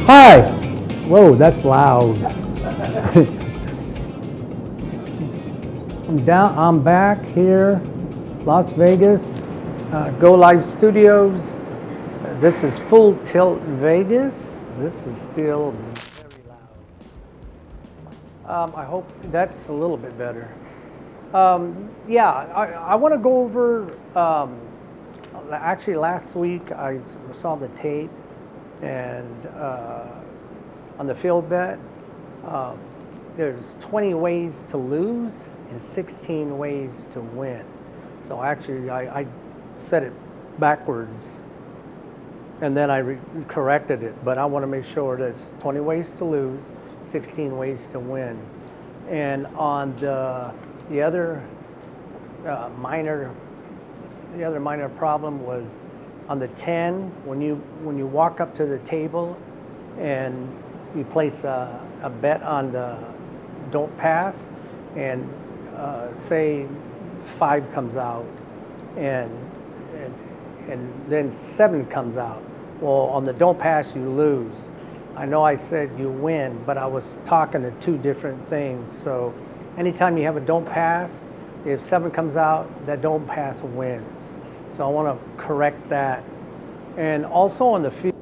Hi. Whoa, that's loud. I'm back here, Las Vegas, Go Live Studios. This is Full Tilt Vegas. This is still very loud. I hope that's a little bit better. Yeah, I want to go over. Actually, last week I saw the tape, and on the field bet, there's 20 ways to lose and 16 ways to win. So actually, I said it backwards, and then I corrected it. But I want to make sure that it's 20 ways to lose, 16 ways to win. And on the other minor problem was on the 10, when you walk up to the table and you place a bet on the don't pass, and say 5 comes out and then 7 comes out. Well, on the don't pass you lose. I know I said you win, but I was talking to two different things. So anytime you have a don't pass, if 7 comes out, that don't pass wins. So I want to correct that. And also on the field,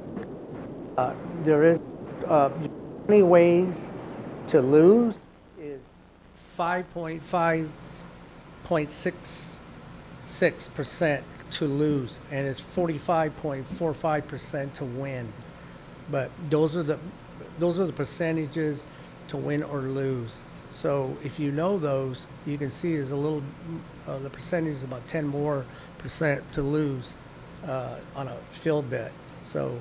there is 20 ways to lose is 5.66% to lose, and it's 45.45% to win. But those are the percentages to win or lose. So if you know those, you can see is a little the percentage is about 10 more percent to lose on a field bet. So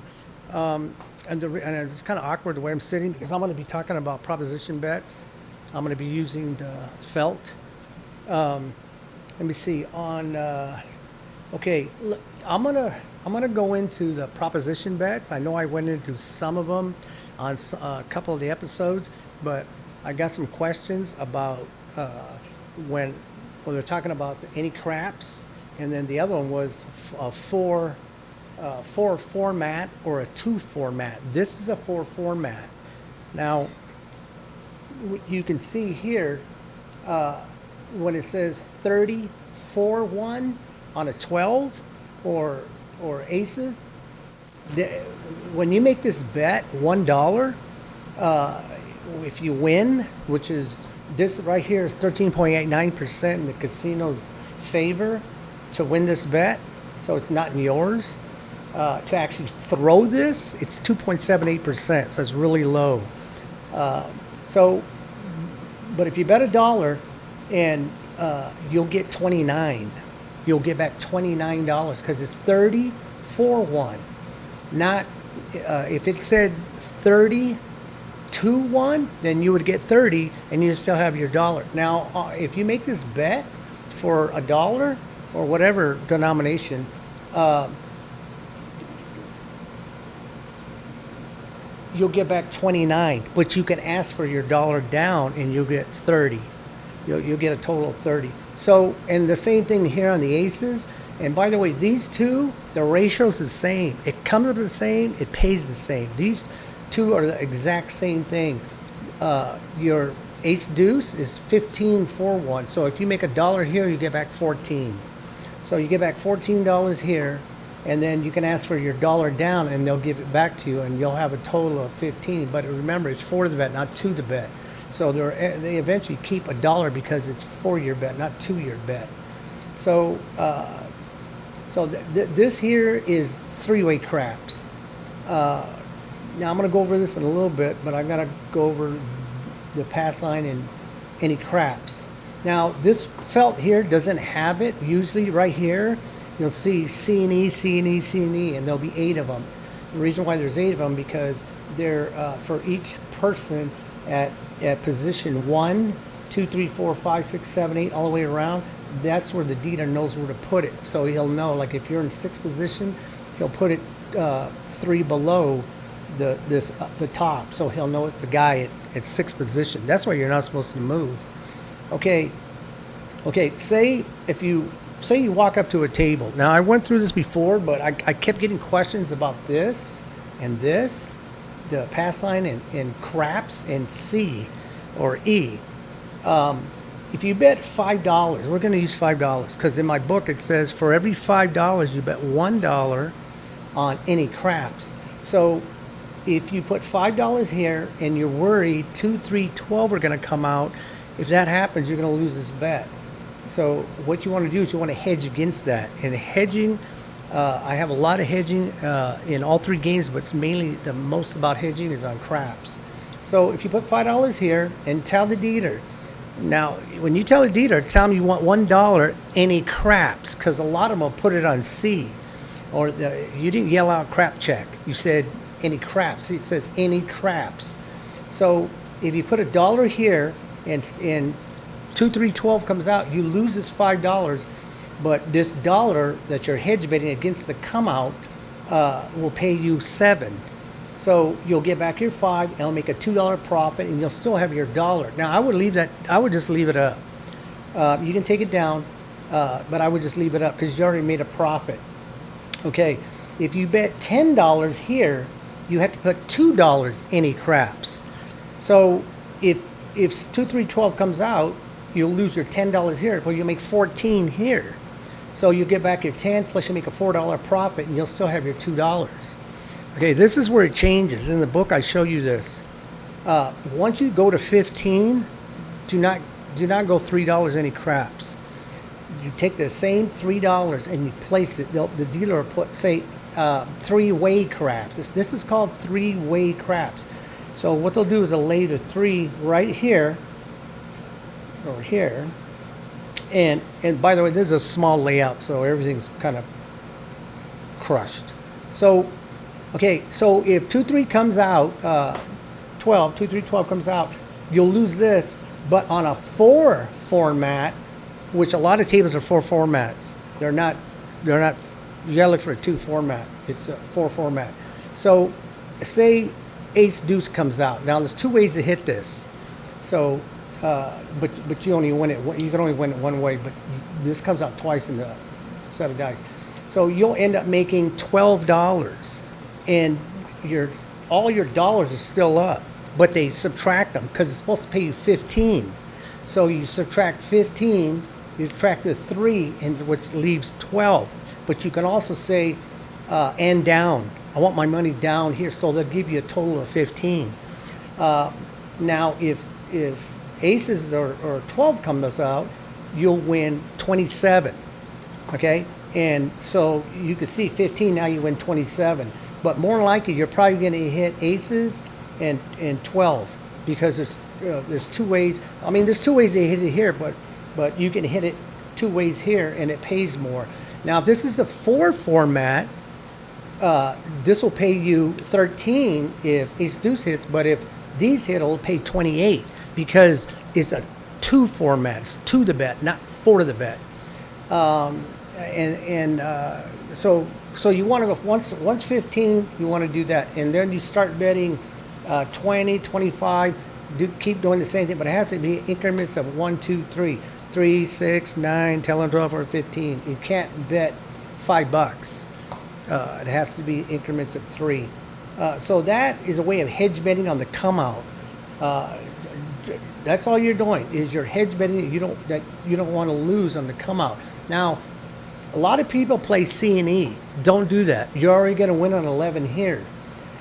and it's kind of awkward the way I'm sitting because I'm going to be talking about proposition bets. I'm going to be using the felt. Let me see on. Okay, I'm gonna go into the proposition bets. I know I went into some of them on a couple of the episodes, but I got some questions about when they're talking about any craps, and then the other one was a four format or a 2 format. This is a 4 format. Now you can see here when it says 30-4-1 on a 12 or aces. When you make this bet $1, if you win, which is this right here is 13.89% in the casino's favor to win this bet, so it's not in yours. To actually throw this, it's 2.78%, so it's really low. But if you bet $1 and you'll get 29. You'll get back $29 because it's 30-4-1. Not if it said 30-2-1, then you would get 30 and you still have your dollar. Now, if you make this bet for $1 or whatever denomination, you'll get back 29, but you can ask for your dollar down and you'll get 30. You'll get a total of 30. So, and the same thing here on the aces. And by the way, these two, the ratio's the same. It comes up the same, it pays the same. These two are the exact same thing. Your ace deuce is 15-4-1. So if you make $1 here, you get back 14. So you get back $14 here, and then you can ask for your dollar down and they'll give it back to you and you'll have a total of 15. But remember, it's for the bet, not to the bet. So they eventually keep $1 because it's for your bet, not to your bet. So this here is 3-way craps. Now I'm going to go over this in a little bit, but I'm going to go over the pass line and any craps. Now this felt here doesn't have it. Usually right here, you'll see C and E, C and E, C and E, and there'll be 8 of them. The reason why there's 8 of them because they're for each person at position 1, 2, 3, 4, 5, 6, 7, 8, all the way around. That's where the dealer knows where to put it. So he'll know, like if you're in 6th position, he'll put it 3 below the top. So he'll know it's a guy at 6th position. That's why you're not supposed to move. Okay. Say you walk up to a table. Now I went through this before, but I kept getting questions about this and this. the pass line in craps and C or E. If you bet $5, we're going to use $5 because in my book it says for every $5 you bet $1 on any craps. So if you put $5 here and you're worried 2, 3, 12 are going to come out, if that happens, you're going to lose this bet. So what you want to do is you want to hedge against that. And hedging, I have a lot of hedging in all 3 games, but it's mainly the most about hedging is on craps. So if you put $5 here and tell the dealer, now when you tell the dealer, tell them you want $1 any craps, because a lot of them will put it on C. Or you didn't yell out crap check. You said any craps. It says any craps. So if you put $1 here and 2, 3, 12 comes out, you lose this $5. But this dollar that you're hedge betting against the come out will pay you $7. So you'll get back your $5, and it'll make a $2 profit, and you'll still have your dollar. Now I would leave that. I would just leave it up. You can take it down, but I would just leave it up because you already made a profit. Okay, if you bet $10 here, you have to put $2 any craps. So if 2, 3, 12 comes out, you'll lose your $10 here, but you'll make 14 here. So you get back your 10 plus you make a $4 profit, and you'll still have your $2. Okay, this is where it changes. In the book, I show you this. Once you go to 15, do not go $3 any craps. You take the same $3 and you place it. The dealer will put, say, 3-way craps. This is called 3-way craps. So what they'll do is they'll lay the 3 right here or here. And by the way, this is a small layout, so everything's kind of crushed. So, okay, so if 2, 3 comes out, 12, 2, 3, 12 comes out, you'll lose this. But on a 4 format, which a lot of tables are 4 formats. They're not, you gotta look for a 2 format. It's a 4 format. So say ace deuce comes out. Now there's 2 ways to hit this. So, but you only win it, you can only win it one way, but this comes out twice in the set of dice. So you'll end up making $12 and all your dollars are still up, but they subtract them because it's supposed to pay you 15. So you subtract 15, you subtract the 3, and which leaves 12. But you can also say, and down. I want my money down here, so they'll give you a total of 15. Now, if aces or 12 comes out, you'll win 27. Okay, and so you can see 15. Now you win 27. But more than likely, you're probably going to hit aces and 12 because there's 2 ways. I mean, there's 2 ways to hit it here, but you can hit it 2 ways here, and it pays more. Now, if this is a 4 format, this will pay you 13 if ace deuce hits, but if these hit, it'll pay 28 because it's a 2 format. It's 2 to bet, not 4 to the bet. So you want to go once 15, you want to do that, and then you start betting 20, 25. Keep doing the same thing, but it has to be increments of 1, 2, 3, 3, 6, 9, 10, 11, 12, or 15. You can't bet $5. It has to be increments of 3. So that is a way of hedge betting on the come out. That's all you're doing is you're hedge betting. You don't want to lose on the come out. Now, a lot of people play C and E. Don't do that. You're already going to win on 11 here.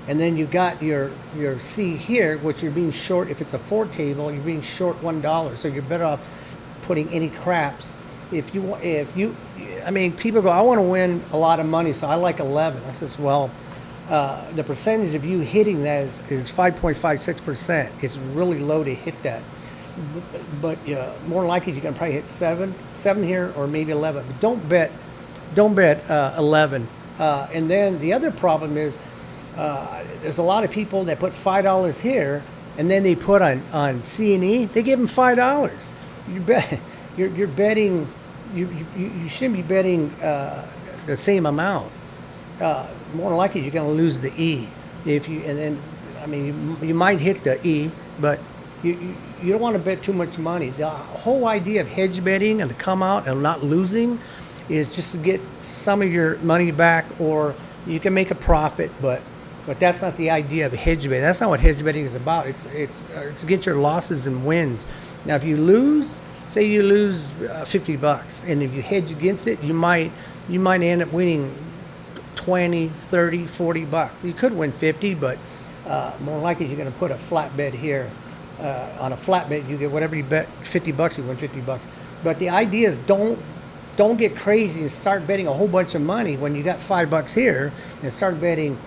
And then you got your C here, which you're being short. If it's a 4 table, you're being short $1. So you're better off putting any craps. I mean, people go, I want to win a lot of money, so I like 11. I says, well, the percentage of you hitting that is 5.56%. It's really low to hit that. But more likely you can probably hit 7 here, or maybe 11. But don't bet 11. And then the other problem is there's a lot of people that put $5 here, and then they put on C and E. They give them $5. You're betting. You shouldn't be betting the same amount. More than likely, you're going to lose the E. You might hit the E, but you don't want to bet too much money. The whole idea of hedge betting and the come out and not losing is just to get some of your money back, or you can make a profit, but But that's not the idea of hedge betting. That's not what hedge betting is about. It's to get your losses and wins. Now, if you lose, say you lose $50, and if you hedge against it, you might end up winning 20, 30, 40 bucks. You could win 50, but more likely you're going to put a flat bet here. On a flat bet, you get whatever you bet, $50, you win $50. But the idea is don't get crazy and start betting a whole bunch of money when you got $5 here, and start betting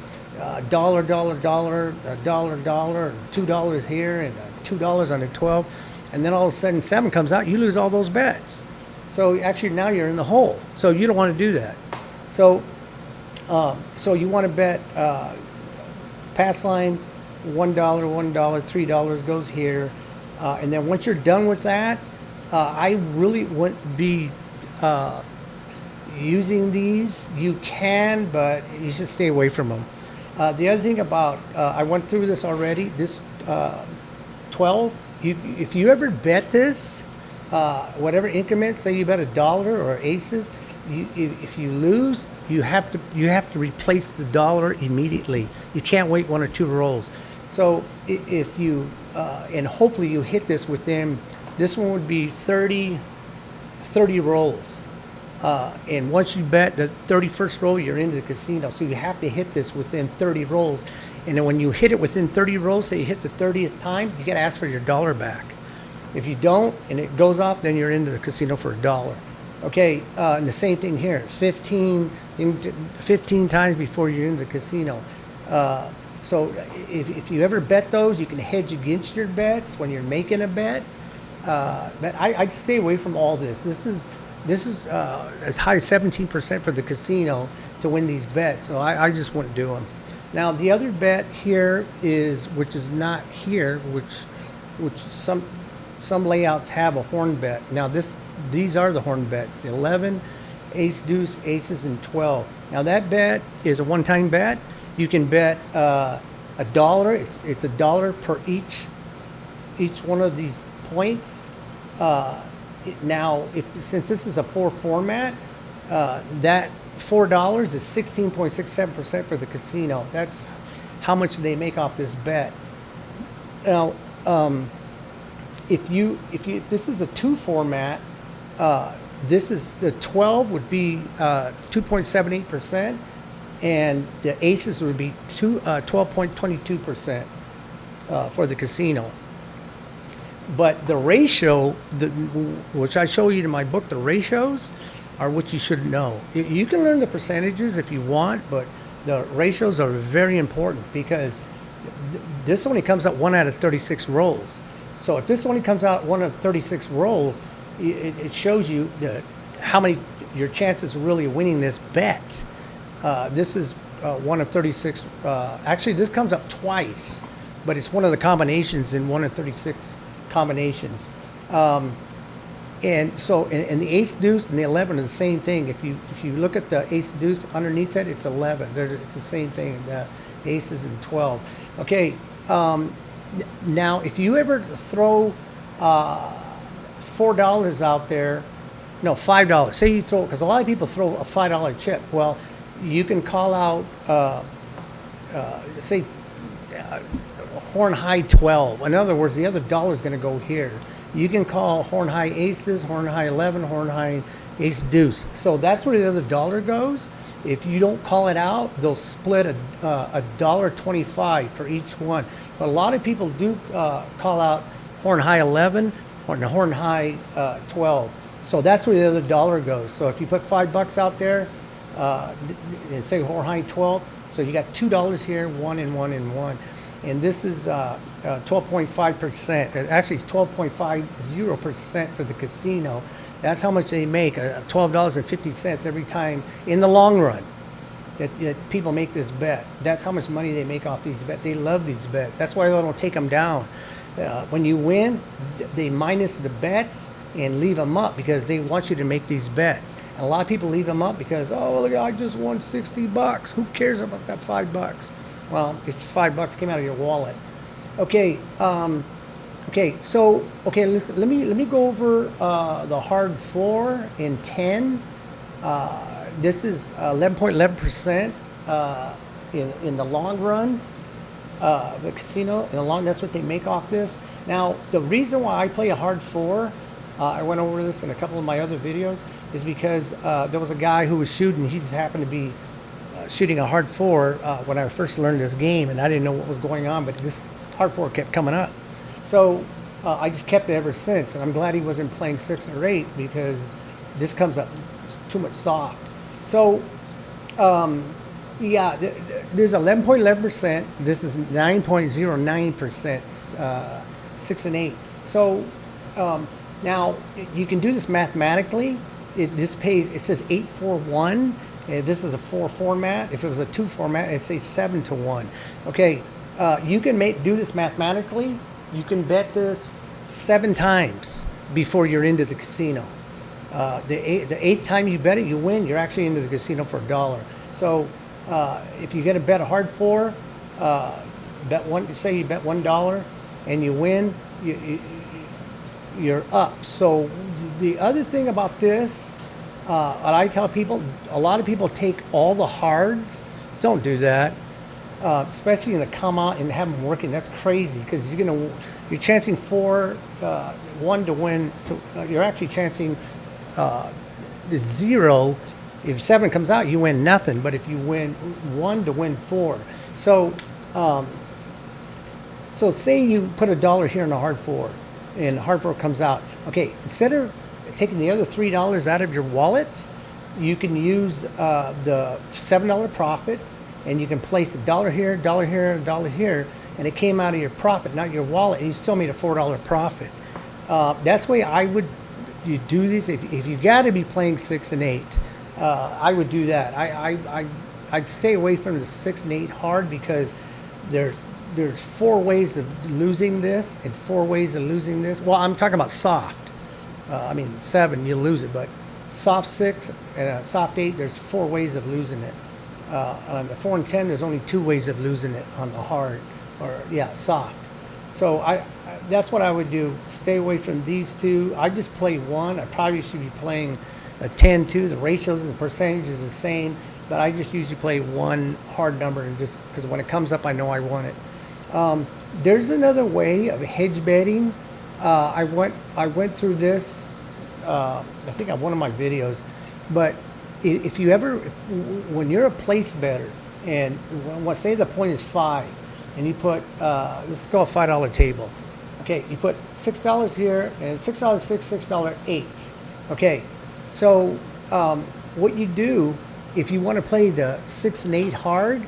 dollar, $2 here, and $2 on the 12, and then all of a sudden 7 comes out, you lose all those bets. So actually now you're in the hole. So you don't want to do that. So you want to bet pass line, $1, $3 goes here, and then once you're done with that, I really wouldn't be using these. You can, but you should stay away from them. The other thing about, I went through this already, this 12, if you ever bet this, whatever increment, say you bet $1 or aces, if you lose, you have to replace the dollar immediately. You can't wait 1 or 2 rolls. So if you, and hopefully you hit this within, this one would be 30 rolls. And once you bet the 31st roll, you're into the casino. So you have to hit this within 30 rolls. And then when you hit it within 30 rolls, say you hit the 30th time, you got to ask for your dollar back. If you don't, and it goes off, then you're into the casino for $1. Okay, and the same thing here, 15 times before you're in the casino. So if you ever bet those, you can hedge against your bets when you're making a bet. But I'd stay away from all this. This is as high as 17% for the casino to win these bets. So I just wouldn't do them. Now the other bet here is, which is not here, which some layouts have a horn bet. Now these are the horn bets: the 11, ace, deuce, aces, and 12. Now that bet is a one-time bet. You can bet $1. It's $1 per each one of these points. Now, since this is a 4 format, that $4 is 16.67% for the casino. That's how much they make off this bet. Now, if this is a 2 format, this is the 12 would be 2.78%, and the aces would be 12.22% for the casino. But the ratio, which I show you in my book, the ratios are what you should know. You can learn the percentages if you want, but the ratios are very important, because this only comes out 1 out of 36 rolls. So if this only comes out 1 out of 36 rolls, it shows you how many your chances of really winning this bet. This is 1 of 36. Actually, this comes up twice, but it's one of the combinations in 1 of 36 combinations. And so, and the ace deuce and the 11 are the same thing. If you look at the ace deuce underneath it, it's 11. It's the same thing. The aces and 12. Okay. Now, if you ever throw $4 out there, no, $5. Say you throw, because a lot of people throw a $5 chip. Well, you can call out, say, horn high 12. In other words, the other dollar is going to go here. You can call horn high aces, horn high 11, horn high ace deuce. So that's where the other dollar goes. If you don't call it out, they'll split $1.25 for each one. But a lot of people do call out horn high 11 or horn high 12. So that's where the other dollar goes. So if you put $5 out there, and say horn high 12, so you got $2 here, 1 and 1 and 1. And this is 12.5%. Actually, it's 12.50% for the casino. That's how much they make, $12.50 every time in the long run that people make this bet. That's how much money they make off these bets. They love these bets. That's why they don't take them down. When you win, they minus the bets and leave them up because they want you to make these bets. And a lot of people leave them up because, oh, look, I just won $60. Who cares about that $5? Well, it's $5 came out of your wallet. Okay. So listen, let me go over the hard 4 and 10. This is 11.11%. in the long run, the casino, in the long, that's what they make off this. Now, the reason why I play a hard four, I went over this in a couple of my other videos, is because there was a guy who was shooting. He just happened to be shooting a hard four when I first learned this game, and I didn't know what was going on, but this hard four kept coming up. So I just kept it ever since, and I'm glad he wasn't playing 6 or 8 because this comes up too much soft. So yeah, there's 11.11%. This is 9.09%, 6 and 8. So now you can do this mathematically. This pays. It says 841. This is a 4 format. If it was a 2 format, it says 7 to 1. Okay, you can do this mathematically. You can bet this 7 times before you're into the casino. The 8th time you bet it, you win. You're actually into the casino for $1. So if you're gonna bet a hard four, bet one. Say you bet $1 and you win, you're up. So the other thing about this, what I tell people, a lot of people take all the hards. Don't do that, especially in the come out and have them working. That's crazy because you're chancing 1 to win. You're actually chancing the 0. If 7 comes out, you win nothing. But if you win 1 to win 4. So so say you put $1 here in a hard four, and the hard four comes out. Okay, instead of taking the other $3 out of your wallet, you can use the $7 profit, and you can place $1 here, $1 here, $1 here, and it came out of your profit, not your wallet, and you still made a $4 profit. That's the way I would you do these. If you got to be playing 6 and 8, I would do that. I'd stay away from the 6 and 8 hard because there's 4 ways of losing this and 4 ways of losing this. Well, I'm talking about soft. I mean, 7, you lose it, but soft 6 and soft 8, there's 4 ways of losing it. On the 4 and 10, there's only 2 ways of losing it on the hard, or yeah, soft. So that's what I would do. Stay away from these 2. I just play 1. I probably should be playing a 10 too. The ratios and the percentage is the same, but I just usually play 1 hard number, and just because when it comes up, I know I want it. There's another way of hedge betting. I went through this, I think on one of my videos, but if you ever, when you're a place better, and say the point is 5, and you put, let's go a $5 table. Okay, you put $6 here, and $6, 6, $6, 8. Okay, so what you do, if you want to play the 6 and 8 hard,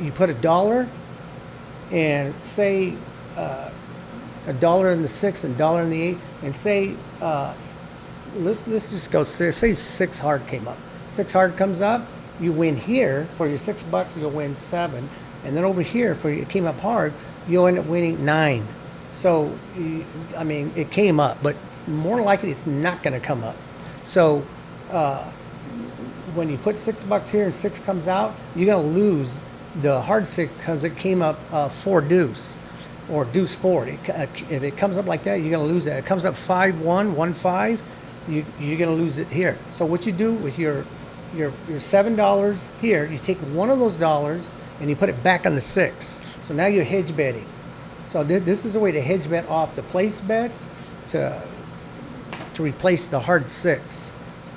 you put $1, and say $1 in the 6 and $1 in the 8, and say let's just go say 6 hard came up. 6 hard comes up, you win here for your $6, you'll win 7, and then over here for it came up hard, you'll end up winning 9. So I mean, it came up, but more likely it's not going to come up. So when you put $6 here and 6 comes out, you're going to lose the hard 6 because it came up 4 deuce or deuce 4. If it comes up like that, you're going to lose that. It comes up 5 1 1 5, you're going to lose it here. So what you do with your $7 here, you take one of those dollars and you put it back on the 6. So now you're hedge betting. So this is a way to hedge bet off the place bets to replace the hard 6.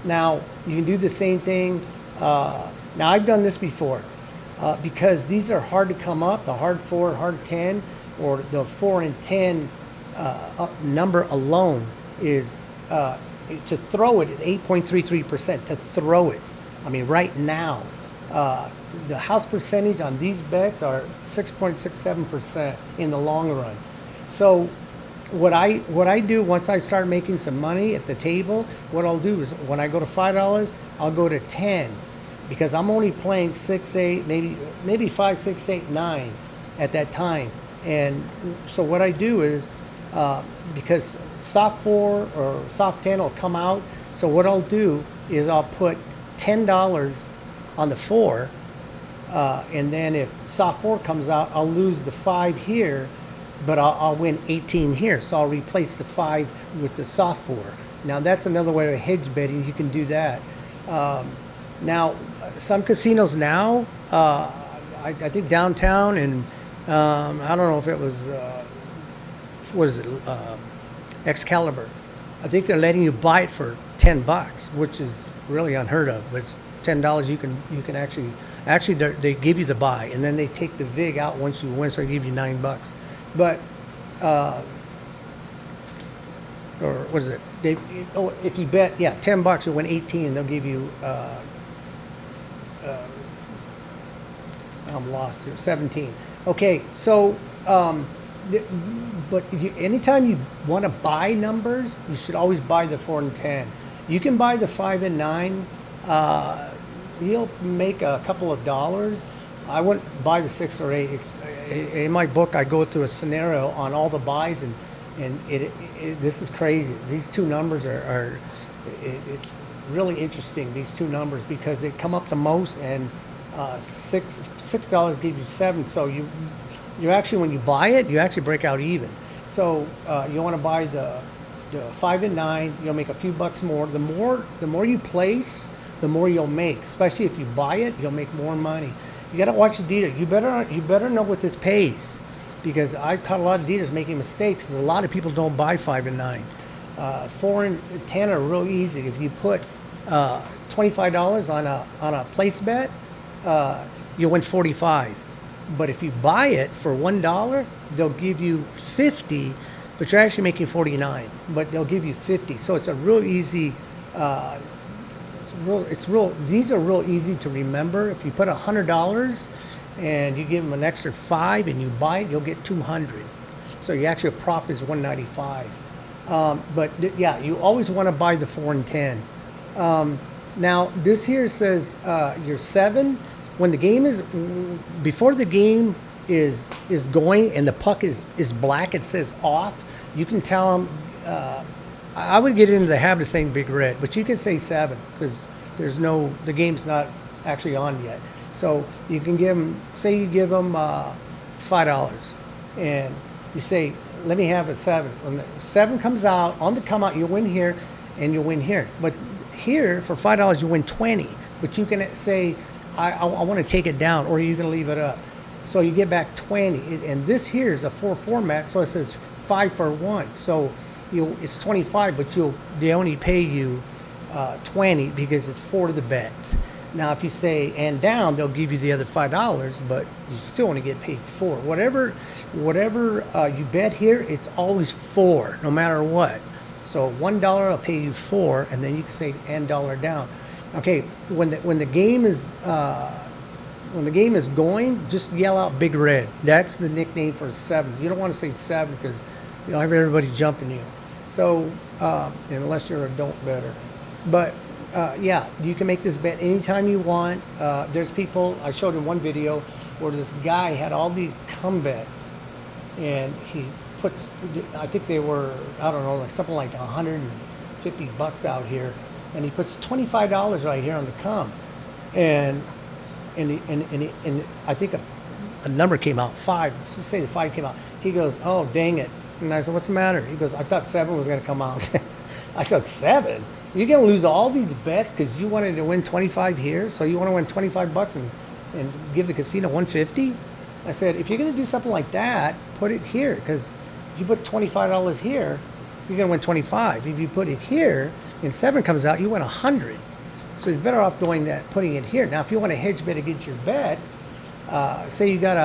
Now you can do the same thing. Now I've done this before. Because these are hard to come up, the hard 4, hard 10, or the 4 and 10 number alone is, to throw it is 8.33%, to throw it. I mean, right now, the house percentage on these bets are 6.67% in the long run. So what I do once I start making some money at the table, what I'll do is when I go to $5, I'll go to 10. Because I'm only playing 6, 8, maybe 5, 6, 8, 9 at that time. And so what I do is, because soft 4 or soft 10 will come out, so what I'll do is I'll put $10 on the 4, and then if soft 4 comes out, I'll lose the 5 here, but I'll win 18 here. So I'll replace the 5 with the soft 4. Now that's another way of hedge betting. You can do that. Now, some casinos now, I think downtown and I don't know if it was what is it, Excalibur. I think they're letting you buy it for $10, which is really unheard of. But it's $10. You can actually they give you the buy, and then they take the vig out once you win, so they give you $9. But or what is it? If you bet, yeah, $10, you win 18. They'll give you. I'm lost here. 17. Okay, so. But anytime you want to buy numbers, you should always buy the 4 and 10. You can buy the 5 and 9. You'll make a couple of dollars. I wouldn't buy the 6 or 8. It's in my book. I go through a scenario on all the buys, and this is crazy. These two numbers it's really interesting. These two numbers because they come up the most, and $6 gives you 7. So you actually, when you buy it, you actually break out even. So you want to buy the 5 and 9. You'll make a few bucks more. The more you place, the more you'll make. Especially if you buy it, you'll make more money. You got to watch the dealer. You better know what this pays, because I've caught a lot of dealers making mistakes. Because a lot of people don't buy 5 and 9. 4 and 10 are real easy. If you put $25 on a place bet, you'll win 45. But if you buy it for $1, they'll give you 50, but you're actually making 49. But they'll give you 50. So it's a real easy. These are real easy to remember. If you put $100 and you give them an extra 5 and you buy it, you'll get 200. So your actual prop is 195. But yeah, you always want to buy the 4 and 10. Now this here says your 7. When the game is, before the game is going and the puck is black, it says off, you can tell them, I would get into the habit of saying big red, but you can say 7 because the game's not actually on yet. So you can give them, say you give them $5 and you say, let me have a 7. When the 7 comes out, on the come out, you'll win here and you'll win here. But here, for $5, you win 20, but you can say, I want to take it down, or you can leave it up. So you get back 20. And this here is a 4 format, so it says 5 for 1. So it's 25, but they only pay you 20 because it's for the bet. Now, if you say and down, they'll give you the other $5, but you still only get paid 4. Whatever you bet here, it's always 4, no matter what. So $1 will pay you 4, and then you can say and dollar down. Okay, when the game is going, just yell out big red. That's the nickname for 7. You don't want to say 7 because you'll have everybody jumping you. So unless you're an adult bettor, but yeah, you can make this bet anytime you want. There's people I showed in one video where this guy had all these come bets, and he puts, I think they were, I don't know, like something like $150 out here. And he puts $25 right here on the come, and I think a number came out, 5. Let's just say the 5 came out. He goes, oh dang it! And I said, what's the matter? He goes, I thought 7 was going to come out. I said, 7? You're going to lose all these bets because you wanted to win 25 here, so you want to win $25 and give the casino 150? I said, if you're going to do something like that, put it here, because if you put $25 here, you're going to win 25. If you put it here, and 7 comes out, you win 100. So you're better off doing that, putting it here. Now, if you want to hedge bet against your bets, say you got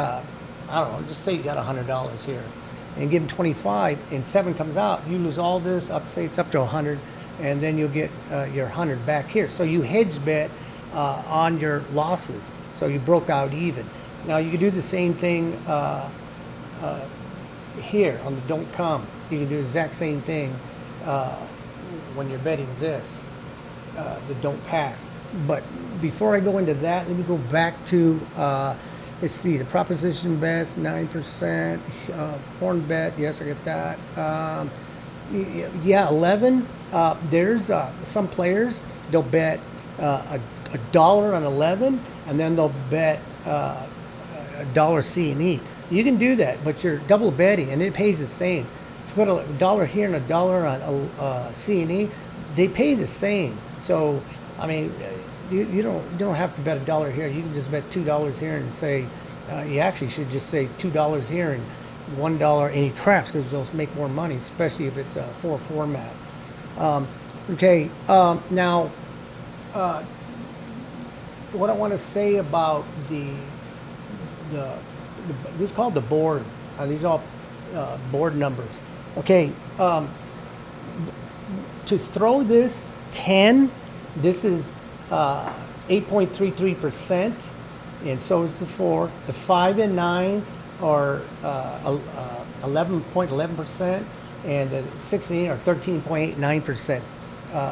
I don't know, just say you got $100 here, and give them 25, and 7 comes out, you lose all this up, say it's up to 100, and then you'll get your 100 back here. So you hedge bet on your losses. So you broke out even. Now you can do the same thing here on the don't come. You can do the exact same thing when you're betting this, the don't pass. But before I go into that, let me go back to, let's see, the proposition bets, 9%, horn bet, yes, I get that. Yeah, 11, there's some players, they'll bet $1 on 11, and then they'll bet $1 C&E. You can do that, but you're double betting, and it pays the same. Put $1 here and $1 on C&E, they pay the same. So, I mean, you don't have to bet $1 here. You can just bet $2 here and say you actually should just say $2 here and $1 any craps because they'll make more money, especially if it's a 4 format. Okay, now what I want to say about the this is called the board. These are all board numbers. Okay, to throw this 10, this is 8.33%, and so is the 4. The 5 and 9 are 11.11%, and the 6 and 8 are 13.89%.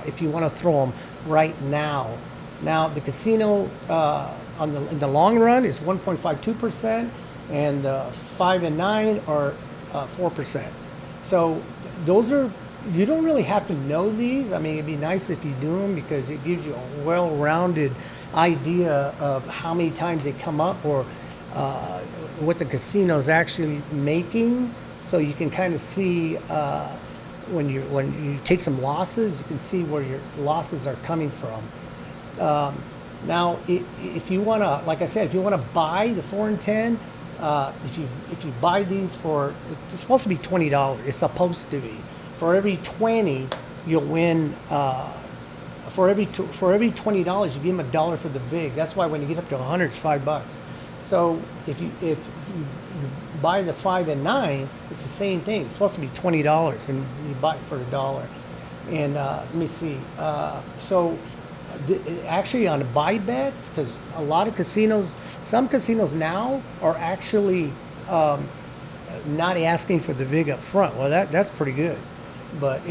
If you want to throw them right now. Now the casino in the long run is 1.52%, and 5 and 9 are 4%. So those are, you don't really have to know these. I mean, it'd be nice if you do them because it gives you a well-rounded idea of how many times they come up or what the casino's actually making. So you can kind of see when you take some losses, you can see where your losses are coming from. Now, if you want to, like I said, if you want to buy the 4 and 10, if you buy these for, it's supposed to be $20. It's supposed to be. For every 20, you'll win. For every $20, you give them $1 for the vig. That's why when you get up to 100, it's $5. So if you buy the 5 and 9, it's the same thing. It's supposed to be $20, and you buy it for $1. And let me see. Actually, on buy bets, because a lot of casinos, some casinos now are actually not asking for the vig up front. Well, that's pretty good. But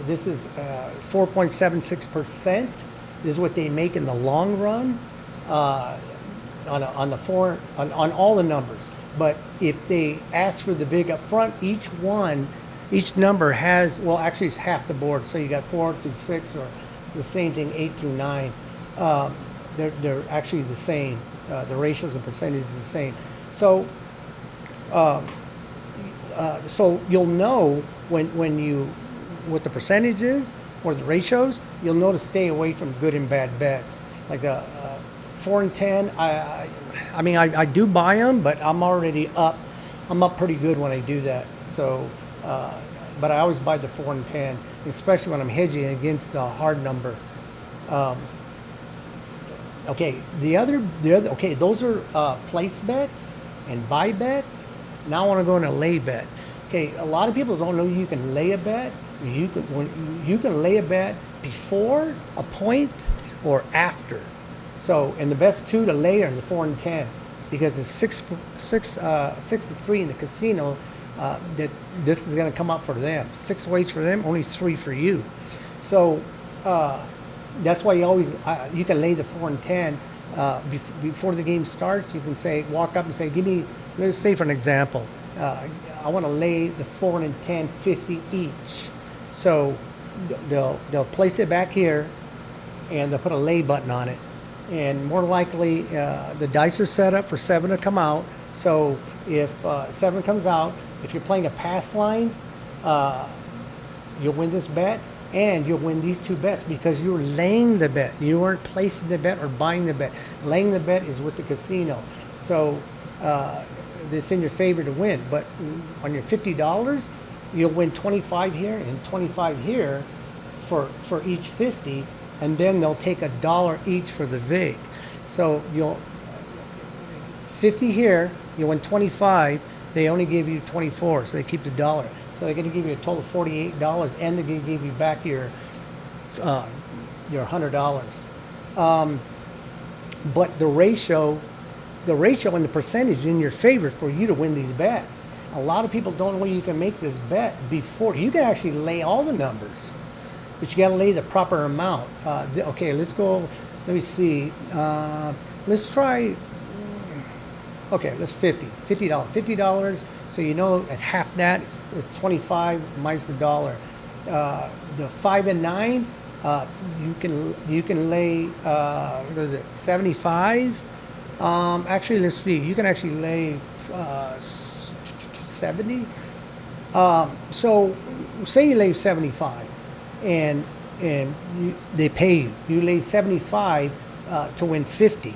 this is 4.76%. This is what they make in the long run on all the numbers. But if they ask for the vig up front, each number has, well, actually it's half the board. So you got 4 through 6, or the same thing, 8 through 9. They're actually the same. The ratios and percentages are the same. So so you'll know what the percentage is or the ratios. You'll know to stay away from good and bad bets. Like 4 and 10, I mean I do buy them, but I'm already up. I'm up pretty good when I do that. So, but I always buy the 4 and 10, especially when I'm hedging against a hard number. Okay, the other okay, those are place bets and buy bets. Now I want to go into lay bet. Okay, a lot of people don't know you can lay a bet. You can lay a bet before a point or after. So, and the best two to lay are the 4 and 10, because it's 6 to 3 in the casino. That this is going to come up for them. 6 ways for them, only 3 for you. So that's why you can lay the 4 and 10 before the game starts. You can walk up and say, give me, let's say for an example, I want to lay the 4 and 10, 50 each. So they'll place it back here, and they'll put a lay button on it. And more likely, the dice are set up for 7 to come out. So if 7 comes out, if you're playing a pass line, you'll win this bet, and you'll win these 2 bets because you're laying the bet. You weren't placing the bet or buying the bet. Laying the bet is with the casino. So it's in your favor to win. But on your $50, you'll win 25 here and 25 here for each 50, and then they'll take $1 each for the vig. So you'll 50 here, you win 25. They only give you 24, so they keep the $1. So they're going to give you a total of $48, and they're going to give you back your $100. But the ratio and the percentage is in your favor for you to win these bets. A lot of people don't know you can make this bet before. You can actually lay all the numbers, but you got to lay the proper amount. Okay, let's go. Let me see. Let's try. Okay, that's $50. $50. So you know as half that, it's 25 minus the $1. The 5 and 9, you can lay what is it, 75? Actually, let's see. You can actually lay 70. So say you lay 75, and they pay you. You lay 75 to win 50.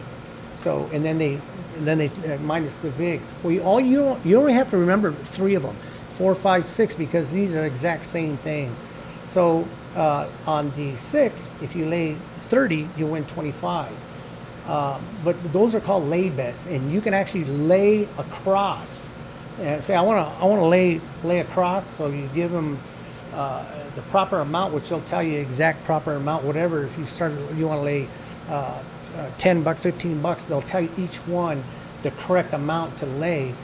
So and then they minus the vig. Well, you only have to remember 3 of them, 4, 5, 6, because these are exact same thing. So on the 6, if you lay 30, you win 25. But those are called lay bets, and you can actually lay across. And say I want to lay across. So you give them the proper amount, which they'll tell you exact proper amount, whatever. If you want to lay $10, $15, they'll tell you each one the correct amount to lay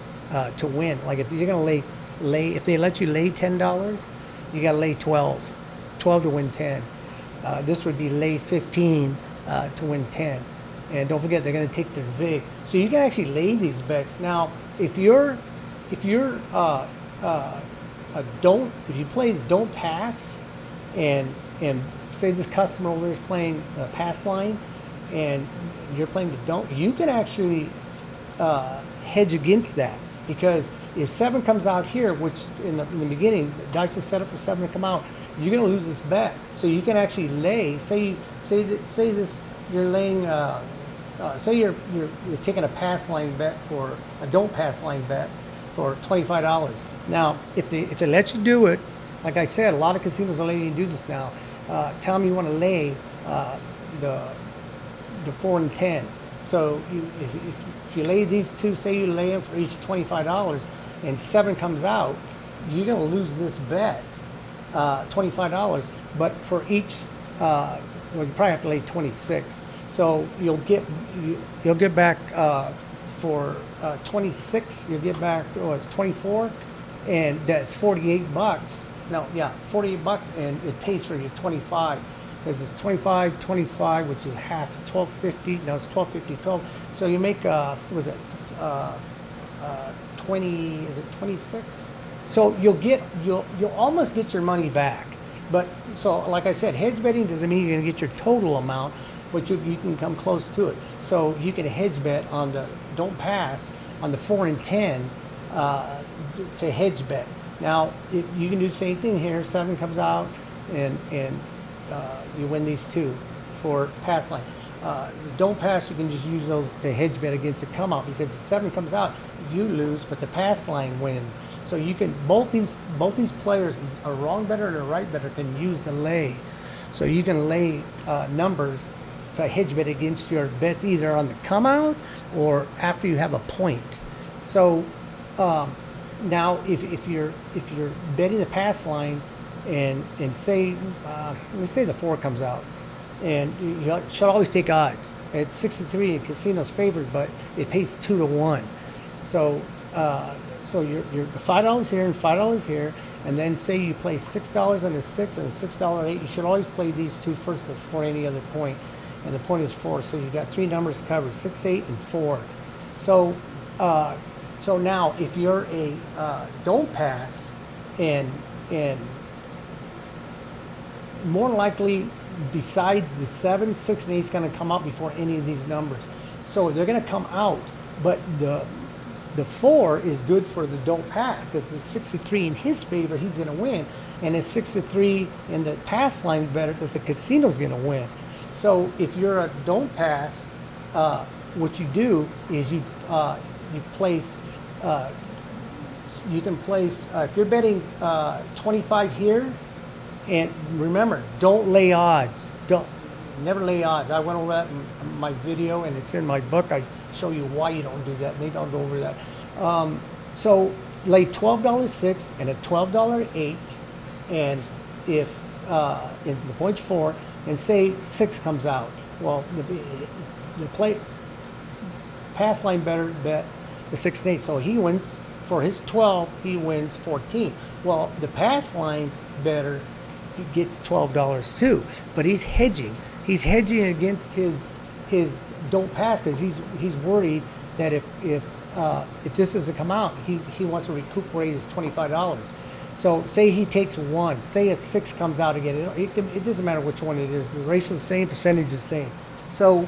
to win. Like if you're gonna lay, if they let you lay $10, you gotta lay 12 to win 10. This would be lay 15 to win 10. And don't forget, they're gonna take their vig. So you can actually lay these bets. Now, if you play the don't pass, and say this customer over is playing pass line, and you're playing the don't, you can actually hedge against that, because if 7 comes out here, which in the beginning the dice is set up for 7 to come out, you're going to lose this bet. So you can actually lay. Say this, you're laying. Say you're taking a pass line bet for a don't pass line bet for $25. Now, if they let you do it, like I said, a lot of casinos are letting you do this now. Tell them you want to lay the 4 and 10. So if you lay these two, say you lay them for each $25, and 7 comes out, you're going to lose this bet, $25. But for each, well, you probably have to lay 26. So you'll get back for 26. You'll get back, it's 24, and that's $48. No, yeah, $48, and it pays for your 25. Because it's 25, which is half, $12.50. Now it's $12.50, 12. So you make, was it 20? Is it 26? So you'll almost get your money back. But so, like I said, hedge betting doesn't mean you're gonna get your total amount, but you can come close to it. So you can hedge bet on the don't pass on the 4 and 10 to hedge bet. Now you can do the same thing here. 7 comes out, and you win these 2 for pass line. Don't pass, you can just use those to hedge bet against the come out, because the 7 comes out, you lose, but the pass line wins. So you can, both these players, a wrong bettor and a right bettor, can use the lay. So you can lay numbers to hedge bet against your bets, either on the come out or after you have a point. So now if you're betting the pass line, and say let's say the 4 comes out, and you should always take odds. It's 6-3 in casinos favored, but it pays 2 to 1. So so you're $5 here and $5 here, and then say you play $6 on the 6 and a $6 8. You should always play these 2 first before any other point, and the point is 4. So you got 3 numbers covered: 6, 8, and 4. So so now if you're a don't pass, and more likely, besides the 7, 6, and 8 is going to come out before any of these numbers. So they're going to come out, but the 4 is good for the don't pass, because it's 6-3 in his favor, he's going to win, and it's 6-3 in the pass line better that the casino's going to win. So if you're a don't pass, what you do is you place. You can place if you're betting 25 here. And remember, don't lay odds. Never lay odds. I went over that in my video, and it's in my book. I show you why you don't do that. Maybe I'll go over that. So lay $12 6 and a $12 8, and if the point's 4, and say 6 comes out, well, the play pass line better bet the 6 and 8, so he wins for his 12. He wins 14. Well, the pass line better, he gets $12 too, but he's hedging. He's hedging against his don't pass, because he's worried that if this doesn't come out, he wants to recuperate his $25. So say he takes 1. Say a 6 comes out again. It doesn't matter which one it is. The ratio is the same, percentage is the same. So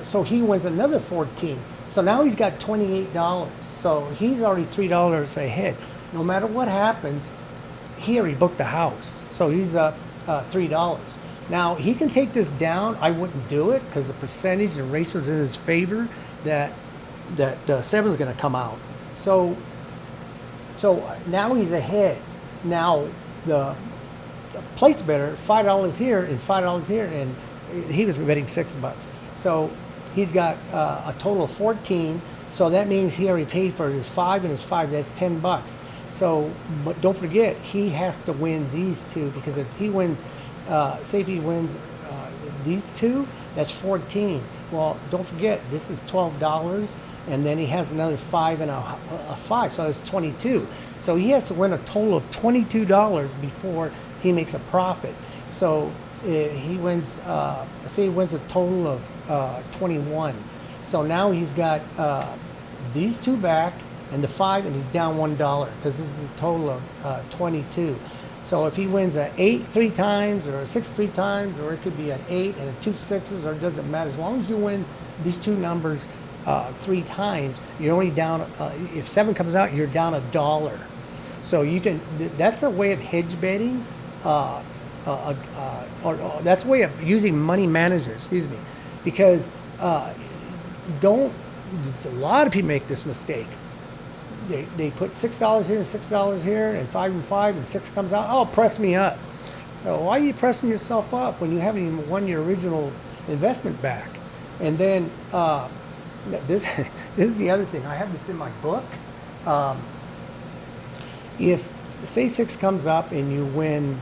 so he wins another 14. So now he's got $28. So he's already $3 ahead. No matter what happens, he already booked the house, so he's up $3. Now he can take this down. I wouldn't do it because the percentage and ratio's in his favor that 7's going to come out. So now he's ahead. Now the place better, $5 here and $5 here, and he was betting $6. So he's got a total of 14. So that means he already paid for his 5 and his 5. That's $10. So, but don't forget, he has to win these two, because if he wins, say if he wins these two, that's 14. Well, don't forget, this is $12, and then he has another 5 and a 5, so it's 22. So he has to win a total of $22 before he makes a profit. So he wins, say he wins a total of 21. So now he's got these two back and the 5, and he's down $1 because this is a total of 22. So if he wins an 8 3 times, or a 6 3 times, or it could be an 8 and a 2 6s, or it doesn't matter. As long as you win these two numbers 3 times, you're only down. If 7 comes out, you're down $1. So you can. That's a way of hedge betting. Or that's a way of using money managers. Excuse me, because don't. A lot of people make this mistake. They put $6 here and $6 here, and 5 and 5, and 6 comes out. Oh, press me up. Oh, why are you pressing yourself up when you haven't even won your original investment back? And then this is the other thing. I have this in my book. If say 6 comes up and you win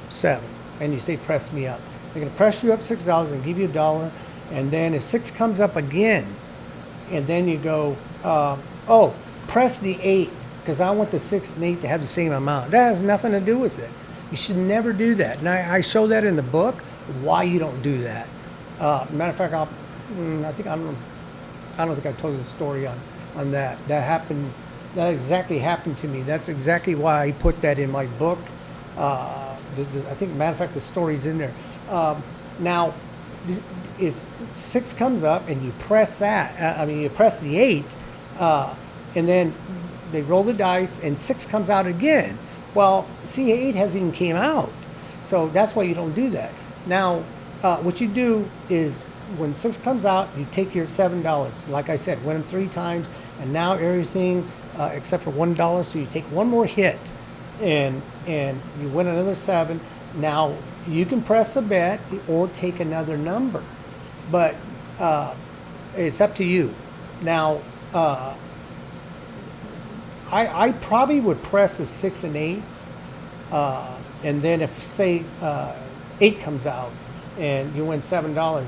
7, and you say press me up, they're going to press you up $6 and give you $1. And then if 6 comes up again, and then you go, oh, press the 8, because I want the 6 and 8 to have the same amount. That has nothing to do with it. You should never do that. And I show that in the book, why you don't do that. Matter of fact, I don't think I told you the story on that. That exactly happened to me. That's exactly why I put that in my book. I think, matter of fact, the story's in there. Now, if 6 comes up and you press that, you press the 8, and then they roll the dice and 6 comes out again. Well, see, 8 hasn't even came out. So that's why you don't do that. Now, what you do is when 6 comes out, you take your $7. Like I said, win them 3 times, and now everything except for $1. So you take one more hit, and you win another 7. Now you can press a bet or take another number, but it's up to you. Now I probably would press the 6 and 8, and then if say 8 comes out and you win $7,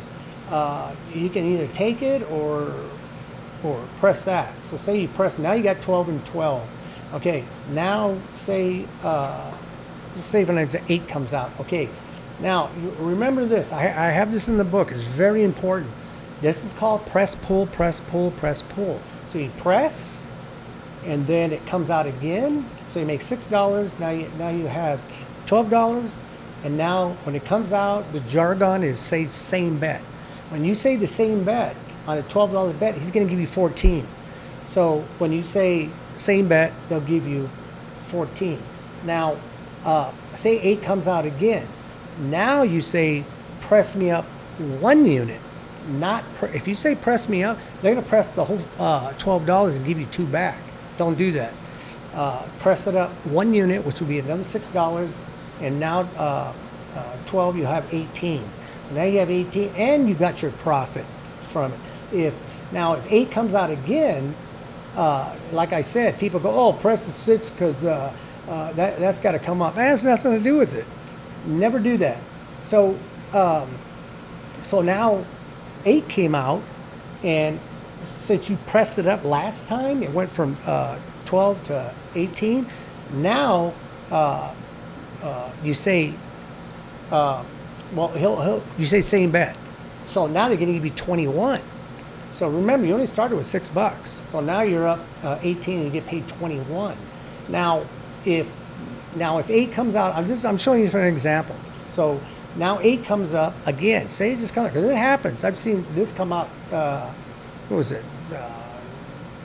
you can either take it or press that. So say you press, now you got 12 and 12. Okay, now say for an example, 8 comes out. Okay, now remember this. I have this in the book. It's very important. This is called press pull, press pull, press pull. So you press, and then it comes out again. So you make $6. Now you have $12. And now when it comes out, the jargon is say same bet. When you say the same bet on a $12 bet, he's going to give you 14. So when you say same bet, they'll give you 14. Now, say 8 comes out again. Now you say press me up 1 unit. If you say press me up, they're going to press the whole $12 and give you 2 back. Don't do that. Press it up 1 unit, which will be another $6, and now 12, you have 18. So now you have 18, and you got your profit from it. If 8 comes out again, like I said, people go, oh, press the 6 because that's got to come up. That has nothing to do with it. Never do that. So now 8 came out, and since you pressed it up last time, it went from 12 to 18. Now you say, you say same bet. So now they're going to give you 21. So remember, you only started with $6. So now you're up 18 and you get paid 21. Now if 8 comes out, I'm showing you for an example. So now 8 comes up again. Say it just comes out, because it happens. I've seen this come out.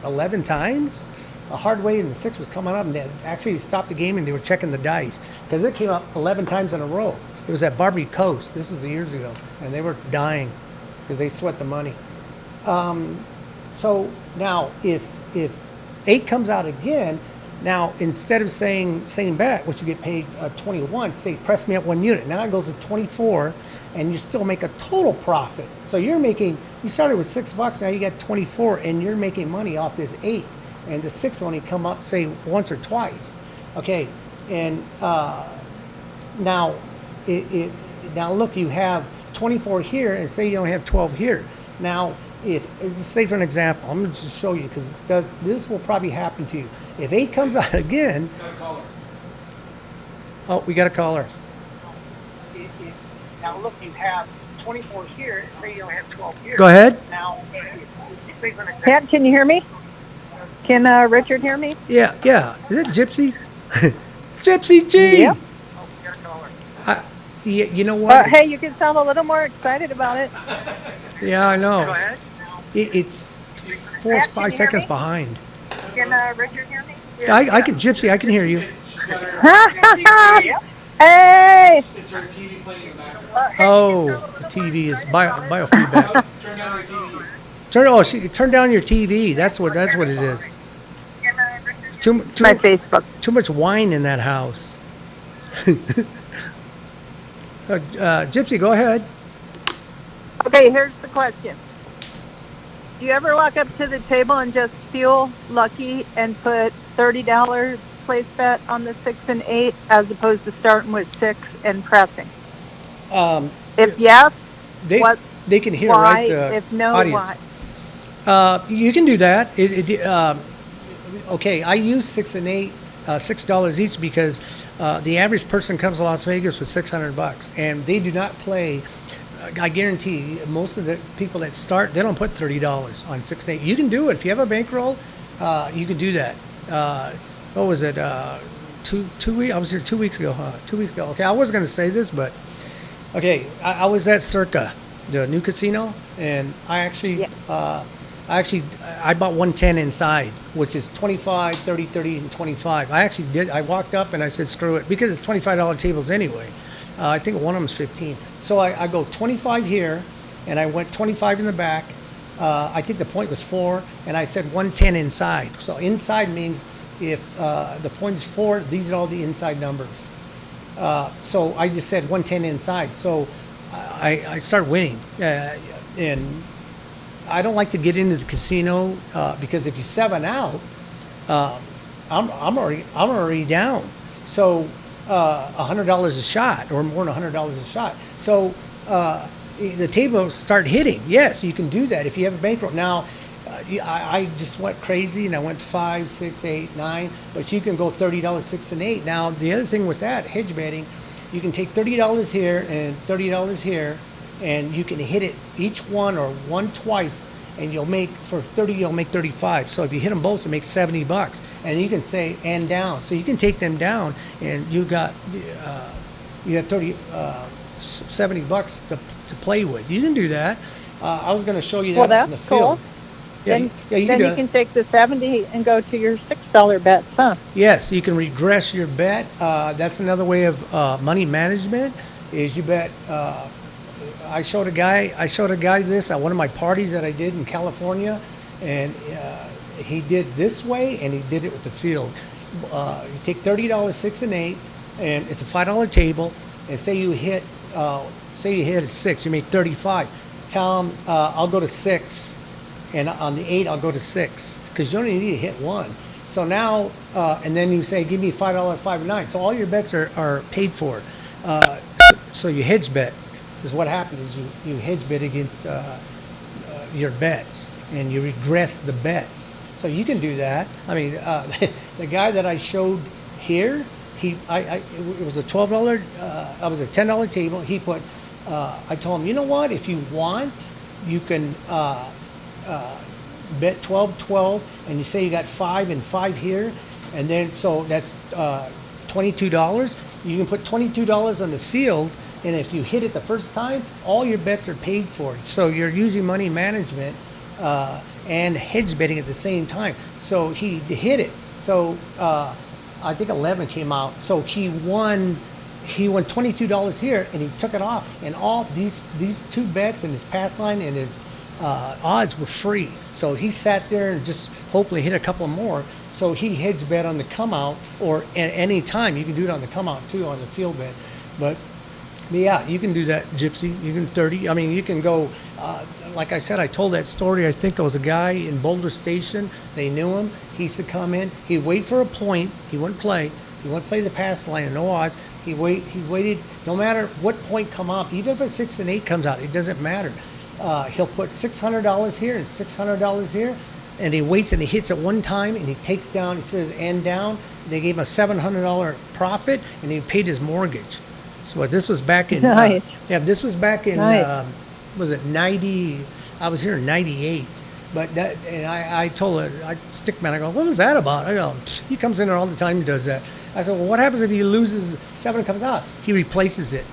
11 times. a hard way, and the 6 was coming up, and they actually stopped the game and they were checking the dice because it came up 11 times in a row. It was at Barbary Coast. This was years ago, and they were dying because they sweat the money. So now, if 8 comes out again, now instead of saying same bet, which you get paid 21, say press me up 1 unit. Now it goes to 24, and you still make a total profit. So you're making. You started with $6, now you got 24, and you're making money off this 8, and the 6 only come up say once or twice. Okay, and now now look, you have 24 here, and say you only have 12 here. Now, if just say for an example, I'm going to just show you because this will probably happen to you. If 8 comes out again, Got a caller. oh, we got a caller. Now look, you have 24 here, and say you only have 12 here. Go ahead. Now, say for an example. Pat, can you hear me? Can Richard hear me? Yeah, yeah. Is it Gypsy? Gypsy G. Yep. Oh, we got a caller. Yeah, you know what? Hey, you can sound a little more excited about it. Yeah, I know. Go ahead. It's 4 or Pat, can 5 you hear seconds me? behind. Can Richard hear me? I can, Gypsy, I can hear you. Hey! It's her TV playing in the background. Oh, the TV is biofeedback. Turn down your TV. Turn down your TV. That's what it is. It's too My Facebook. too much wine in that house. Gypsy, go ahead. Okay, here's the question. Do you ever walk up to the table and just feel lucky and put $30 place bet on the 6 and 8 as opposed to starting with 6 and pressing? If yes, what? They can hear, Why? right? The If no, audience. why? You can do that. Okay, I use 6 and 8, $6 each because the average person comes to Las Vegas with $600, and they do not play. I guarantee most of the people that start, they don't put $30 on 6 and 8. You can do it if you have a bankroll. You can do that. What was it? 2 weeks? I was here 2 weeks ago, huh? 2 weeks ago. Okay, I was going to say this, but okay, I was at Circa, the new casino, and I bought 110 inside, which is 25, 30, 30, and 25. I walked up and I said, screw it, because it's $25 tables anyway. I think one of them is 15. So I go 25 here, and I went 25 in the back. I think the point was 4, and I said 110 inside. So inside means if the point is 4, these are all the inside numbers. So I just said 110 inside. So I start winning, and I don't like to get into the casino because if you 7 out, I'm already down. So $100 a shot, or more than $100 a shot. So the tables start hitting. Yes, you can do that if you have a bankroll. Now, I just went crazy and I went 5, 6, 8, 9. But you can go $30, 6, and 8. Now, the other thing with that hedge betting, you can take $30 here and $30 here, and you can hit it each one or one twice, and you'll make, for 30, you'll make 35. So if you hit them both, you make $70, and you can say and down. So you can take them down, and you got you have 30 $70 to play with. You can do that. I was going to show you that Well, that's in the field. cool. Yeah, Then, yeah, you then can you do can it. take the 70 and go to your $6 bets, huh? Yes, you can regress your bet. That's another way of money management. Is you bet. I showed a guy this at one of my parties that I did in California, and he did this way, and he did it with the field. You take $30, 6 and 8, and it's a $5 table. And say you hit a 6, you make 35. Tell him I'll go to 6, and on the 8 I'll go to 6, because you only need to hit 1. So now, and then you say, give me $5, 5 and 9. So all your bets are paid for. So you hedge bet. Is what happens is you hedge bet against your bets, and you regress the bets. So you can do that. I mean, the guy that I showed here, it was a $12. I was a $10 table. He put. I told him, you know what? If you want, you can bet 12, 12, and you say you got 5 and 5 here, and then so that's $22. You can put $22 on the field. And if you hit it the first time, all your bets are paid for. So you're using money management and hedge betting at the same time. So he hit it. So I think 11 came out. So he won $22 here, and he took it off. And all these two bets and his pass line and his odds were free. So he sat there and just hopefully hit a couple more. So he hedge bet on the come out, or at any time you can do it on the come out too on the field bet. But yeah, you can do that, Gypsy. You can 30. I mean, you can go. Like I said, I told that story. I think there was a guy in Boulder Station. They knew him. He used to come in. He'd wait for a point. He wouldn't play. He wouldn't play the pass line and no odds. He waited. No matter what point come up, even if a 6 and 8 comes out, it doesn't matter. He'll put $600 here and $600 here, and he waits and he hits it one time and he takes down. He says and down. They gave him a $700 profit and he paid his mortgage. So this was back in. Nice. This was back in. Nice. Was it 90? I was here in 98. But that, and I told her, Stickman, I go, what was that about? I go, he comes in there all the time and does that. I said, well, what happens if he loses 7 comes out? He replaces it.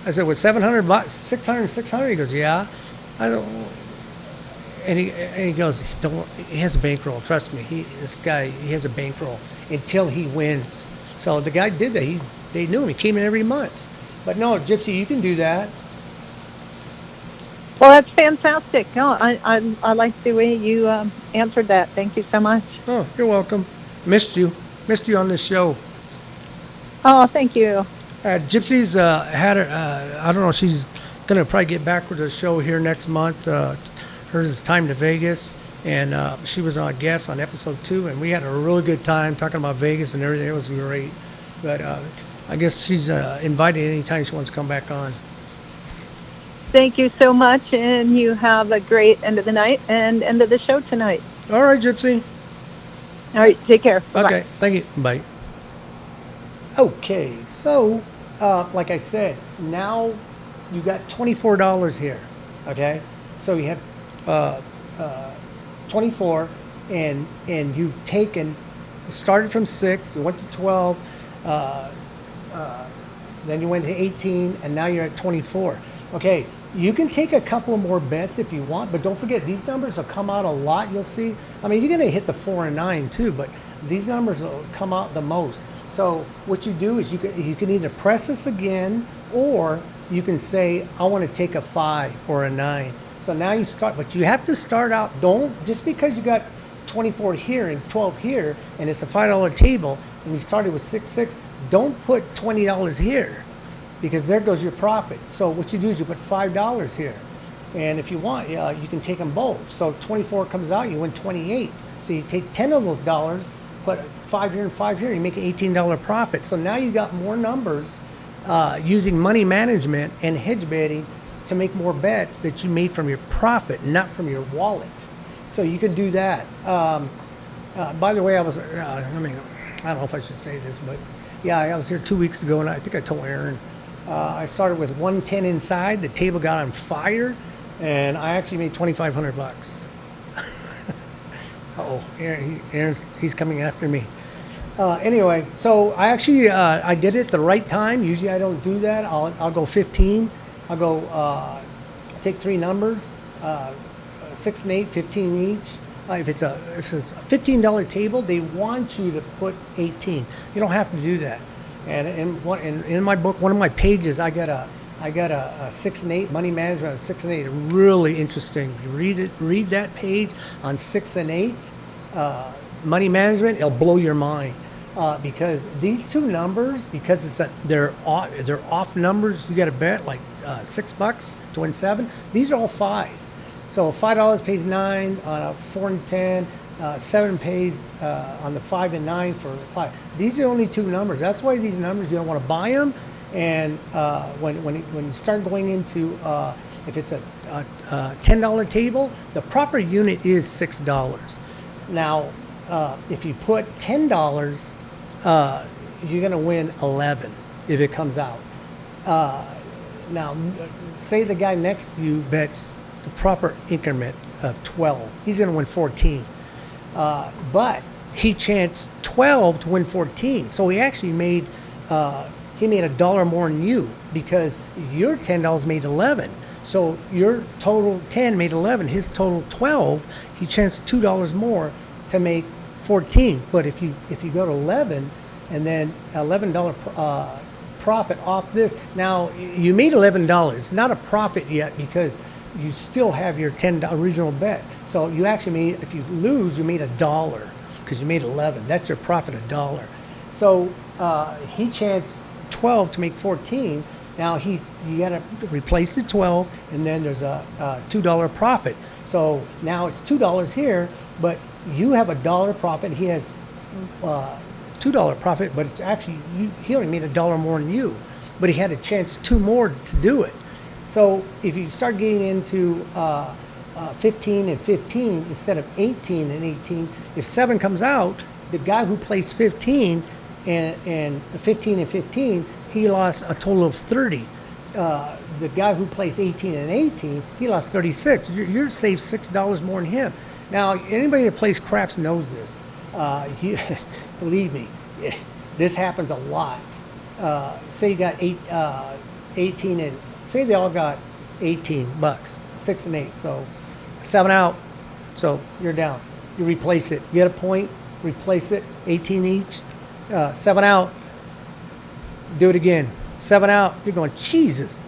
I said, with 700 bucks, 600, 600? He goes, yeah. I don't. And he goes, don't. He has a bankroll. Trust me. This guy, he has a bankroll until he wins. So the guy did that. They knew him. He came in every month. But no, Gypsy, you can do that. Well, that's fantastic. No, I like the way you answered that. Thank you so much. Oh, you're welcome. Missed you on this show. Oh, thank you. Gypsy's had her. I don't know. She's gonna probably get back with the show here next month. Hers is Time to Vegas, and she was on guest on episode 2, and we had a really good time talking about Vegas and everything. It was great. But I guess she's invited anytime she wants to come back on. Thank you so much, and you have a great end of the night and end of the show tonight. All right, Gypsy. All right, take care. Bye-bye. Okay, thank you. Bye. Okay, so like I said, now you got $24 here. Okay, so you have 24, and you've taken, started from 6, you went to 12, then you went to 18, and now you're at 24. Okay, you can take a couple of more bets if you want, but don't forget, these numbers will come out a lot, you'll see. I mean, you're going to hit the 4 and 9 too, but these numbers will come out the most. So what you do is you can either press this again, or you can say, I want to take a 5 or a 9. So now you start, but you have to start out, just because you got 24 here and 12 here, and it's a $5 table, and you started with 6, don't put $20 here, because there goes your profit. So what you do is you put $5 here, and if you want, you can take them both. So 24 comes out, you win 28. So you take 10 of those dollars, put 5 here and 5 here, you make an $18 profit. So now you got more numbers using money management and hedge betting to make more bets that you made from your profit, not from your wallet. So you can do that. By the way, I don't know if I should say this, but yeah, I was here 2 weeks ago, and I think I told Aaron, I started with 110 inside. The table got on fire, and I actually made 2,500 bucks. Uh-oh, Aaron, he's coming after me. Anyway, so I actually, I did it the right time. Usually I don't do that. I'll go 15. I'll go, take 3 numbers, 6 and 8, 15 each. If it's a $15 table, they want you to put 18. You don't have to do that. And in my book, one of my pages, I got a 6 and 8 money management on 6 and 8. Really interesting. If you read that page on 6 and 8 money management, it'll blow your mind. Because these two numbers, because they're off numbers, you got to bet like $6 to win 7. These are all 5. So $5 pays 9 on a 4 and 10. 7 pays on the 5 and 9 for 5. These are only 2 numbers. That's why these numbers, you don't want to buy them. And when you start going into, if it's a $10 table, the proper unit is $6. Now, if you put $10, you're going to win 11 if it comes out. Now, say the guy next to you bets the proper increment of 12. He's going to win 14. But he chanced 12 to win 14. So he actually made $1 more than you, because your $10 made 11. So your total 10 made 11. His total 12. He chanced $2 more to make 14. But if you go to 11, and then $11 profit off this, now you made $11. It's not a profit yet because you still have your $10 original bet. So you actually made, if you lose, you made $1 because you made 11. That's your profit, $1. So he chanced 12 to make 14. Now you got to replace the 12, and then there's a $2 profit. So now it's $2 here, but you have $1 profit. He has $2 profit, but it's actually he only made $1 more than you, but he had a chance 2 more to do it. So if you start getting into 15 and 15 instead of 18 and 18, if 7 comes out, the guy who plays 15 and 15 and 15, he lost a total of 30. The guy who plays 18 and 18, he lost 36. You're saved $6 more than him. Now, anybody that plays craps knows this. Believe me, this happens a lot. Say you got 18 and say they all got $18, 6 and 8, so 7 out, so you're down. You replace it. You get a point, replace it, 18 each, 7 out, do it again. 7 out, you're going, Jesus.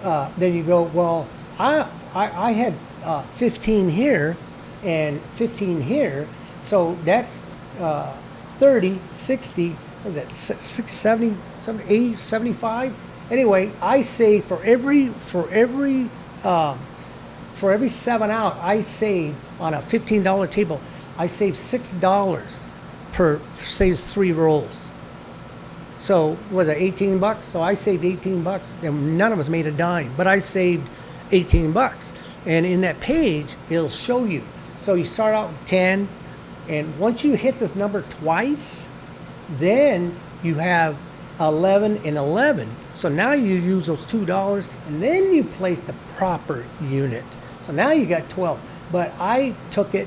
Then you go, well, I had 15 here and 15 here, so that's 30, 60, what is that, 6, 70, 80, 75? Anyway, I save for every 7 out, I save on a $15 table, I save $6 per, saves 3 rolls. So was it $18? So I saved $18, and none of us made a dime, but I saved $18. And in that page, it'll show you. So you start out with 10, and once you hit this number twice, then you have 11 and 11. So now you use those $2, and then you place a proper unit. So now you got 12. But I took it,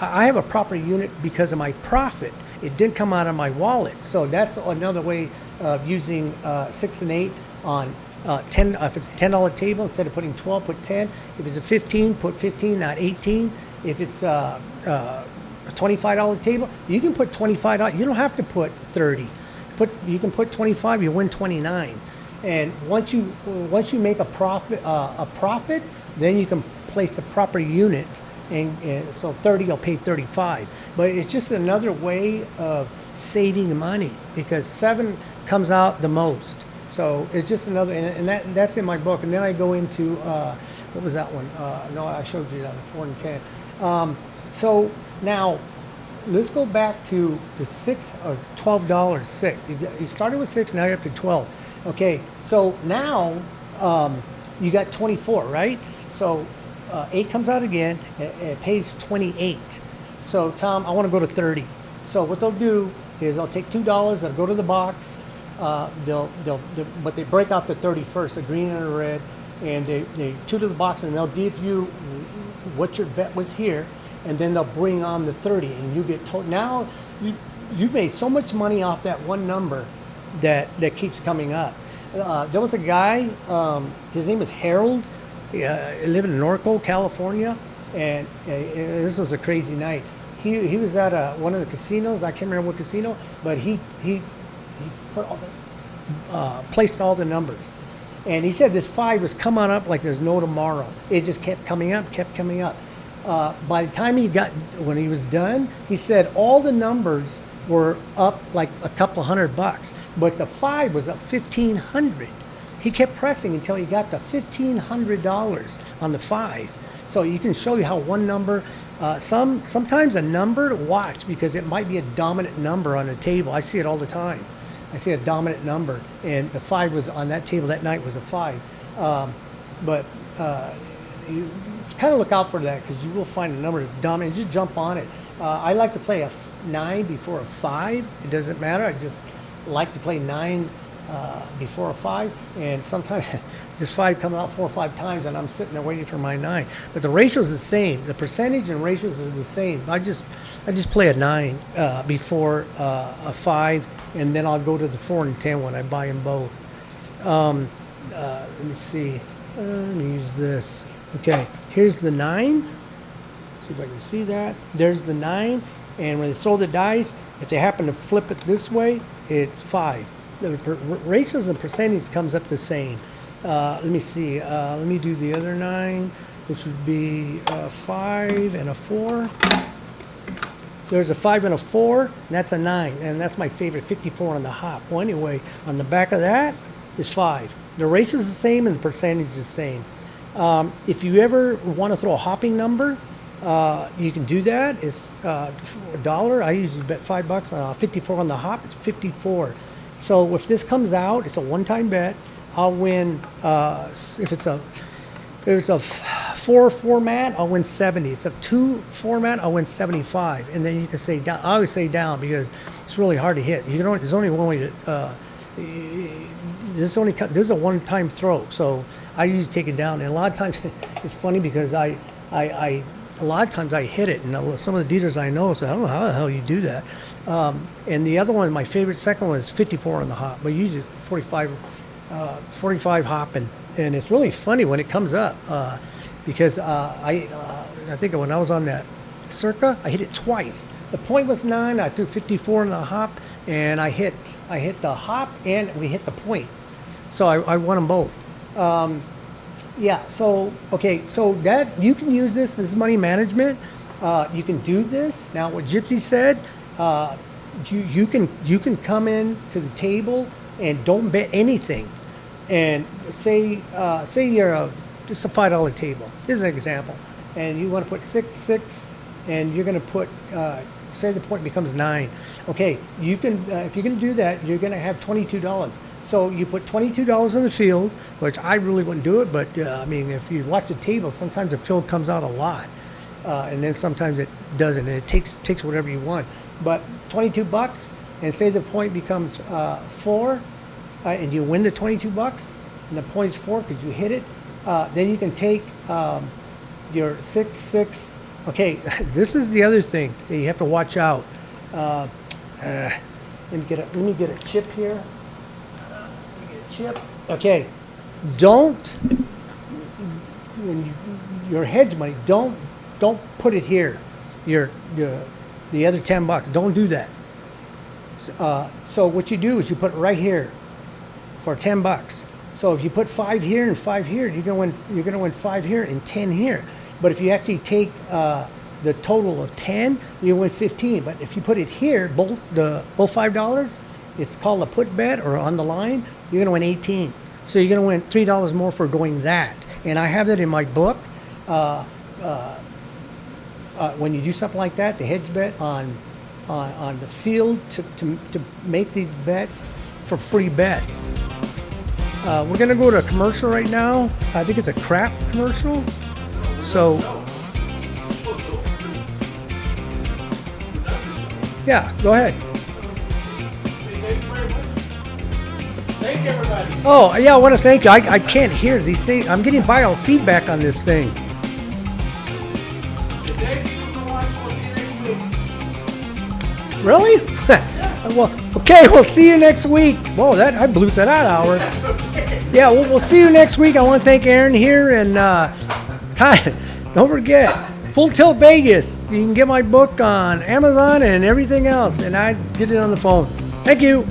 I have a proper unit because of my profit. It didn't come out of my wallet. So that's another way of using 6 and 8 on 10. If it's a $10 table, instead of putting 12, put 10. If it's a 15, put 15, not 18. If it's a $25 table, you can put $25. You don't have to put 30. You can put 25. You win 29. And once you make a profit, then you can place a proper unit. And so 30, you'll pay 35. But it's just another way of saving money because 7 comes out the most. So it's just another, and that's in my book. And then I go into, what was that one? No, I showed you that, 4 and 10. So now, let's go back to the $12 6. You started with 6, now you're up to 12. Okay, so now you got 24, right? So 8 comes out again, it pays 28. So Tom, I want to go to 30. So what they'll do is they'll take $2, they'll go to the box, but they break out the 30 first, the green and the red, and they 2 to the box, and they'll give you what your bet was here, and then they'll bring on the 30, and you get told, now you made so much money off that one number that keeps coming up. There was a guy, his name is Harold. He lived in Norco, California, and this was a crazy night. He was at one of the casinos. I can't remember what casino, but he put placed all the numbers, and he said this 5 was coming up like there's no tomorrow. It just kept coming up, kept coming up. By the time when he was done, he said all the numbers were up like a couple $100, but the 5 was up $1,500. He kept pressing until he got to $1,500 on the 5. So you can show you how one number, sometimes a number to watch because it might be a dominant number on a table. I see it all the time. I see a dominant number, and the 5 was on that table that night was a 5. But you kind of look out for that because you will find a number that's dominant. Just jump on it. I like to play a 9 before a 5. It doesn't matter. I just like to play 9 before a 5, and sometimes this 5 comes out 4 or 5 times, and I'm sitting there waiting for my 9. But the ratio is the same. The percentage and ratios are the same. I just play a 9 before a 5, and then I'll go to the 4 and 10 when I buy them both. Let me see. Let me use this. Okay, here's the 9. See if I can see that. There's the 9, And when they throw the dice, if they happen to flip it this way, it's 5. The ratios and percentage comes up the same. Let me see. Let me do the other 9, which would be 5 and a 4. There's a 5 and a 4, and that's a 9, and that's my favorite, 54 on the hop. Well, anyway, on the back of that is 5. The ratio is the same and the percentage is the same. If you ever want to throw a hopping number, you can do that. It's $1. I usually bet $5. 54 on the hop. It's 54. So if this comes out, it's a one-time bet. I'll win. If it's a 4 format, I'll win 70. It's a 2 format, I'll win 75. And then you can say down. I always say down because it's really hard to hit. There's only one way to. This is a one-time throw, so I usually take it down. And a lot of times, it's funny because a lot of times I hit it, and some of the dealers I know say, I don't know how the hell you do that. And the other one, my favorite second one is 54 on the hop, but usually 45 hopping. And it's really funny when it comes up because I think when I was on that Circa, I hit it twice. The point was 9. I threw 54 on the hop, and I hit the hop and we hit the point. So I won them both. Yeah. So okay. So that you can use this as money management. You can do this now. What Gypsy said, you can come in to the table and don't bet anything. And say you're just a $5 table. This is an example, and you want to put 6, 6, and you're going to put say the point becomes 9. Okay, you can if you're going to do that, you're going to have $22. So you put $22 on the field, which I really wouldn't do it, but I mean, if you watch the table, sometimes the field comes out a lot, and then sometimes it doesn't, and it takes whatever you want. But $22, and say the point becomes 4. And you win the $22, and the point's 4 because you hit it. Then you can take your 6, 6. Okay, this is the other thing that you have to watch out. Let me get a chip here. Let me get a chip. Okay, don't when your hedge money, don't put it here. The other $10. Don't do that. So what you do is you put it right here. For $10. So if you put 5 here and 5 here, you're gonna win 5 here and 10 here. But if you actually take the total of 10, you win 15. But if you put it here, both $5, it's called a put bet or on the line. You're gonna win 18. So you're gonna win $3 more for going that. And I have that in my book. When you do something like that, the hedge bet on the field to make these bets for free bets. We're gonna go to a commercial right now. I think it's a crap commercial. So, yeah, go ahead. Thank you very much. Thank everybody. Oh, yeah, I want to thank you. I can't hear these things. I'm getting biofeedback on this thing. Thank you for watching. We'll see you next week. Really? Well, okay, we'll see you next week. Whoa, I blew that hour. Yeah, we'll see you next week. I want to thank Aaron here, and don't forget, Full Tilt Vegas. You can get my book on Amazon and everything else, and I get it on the phone. Thank you.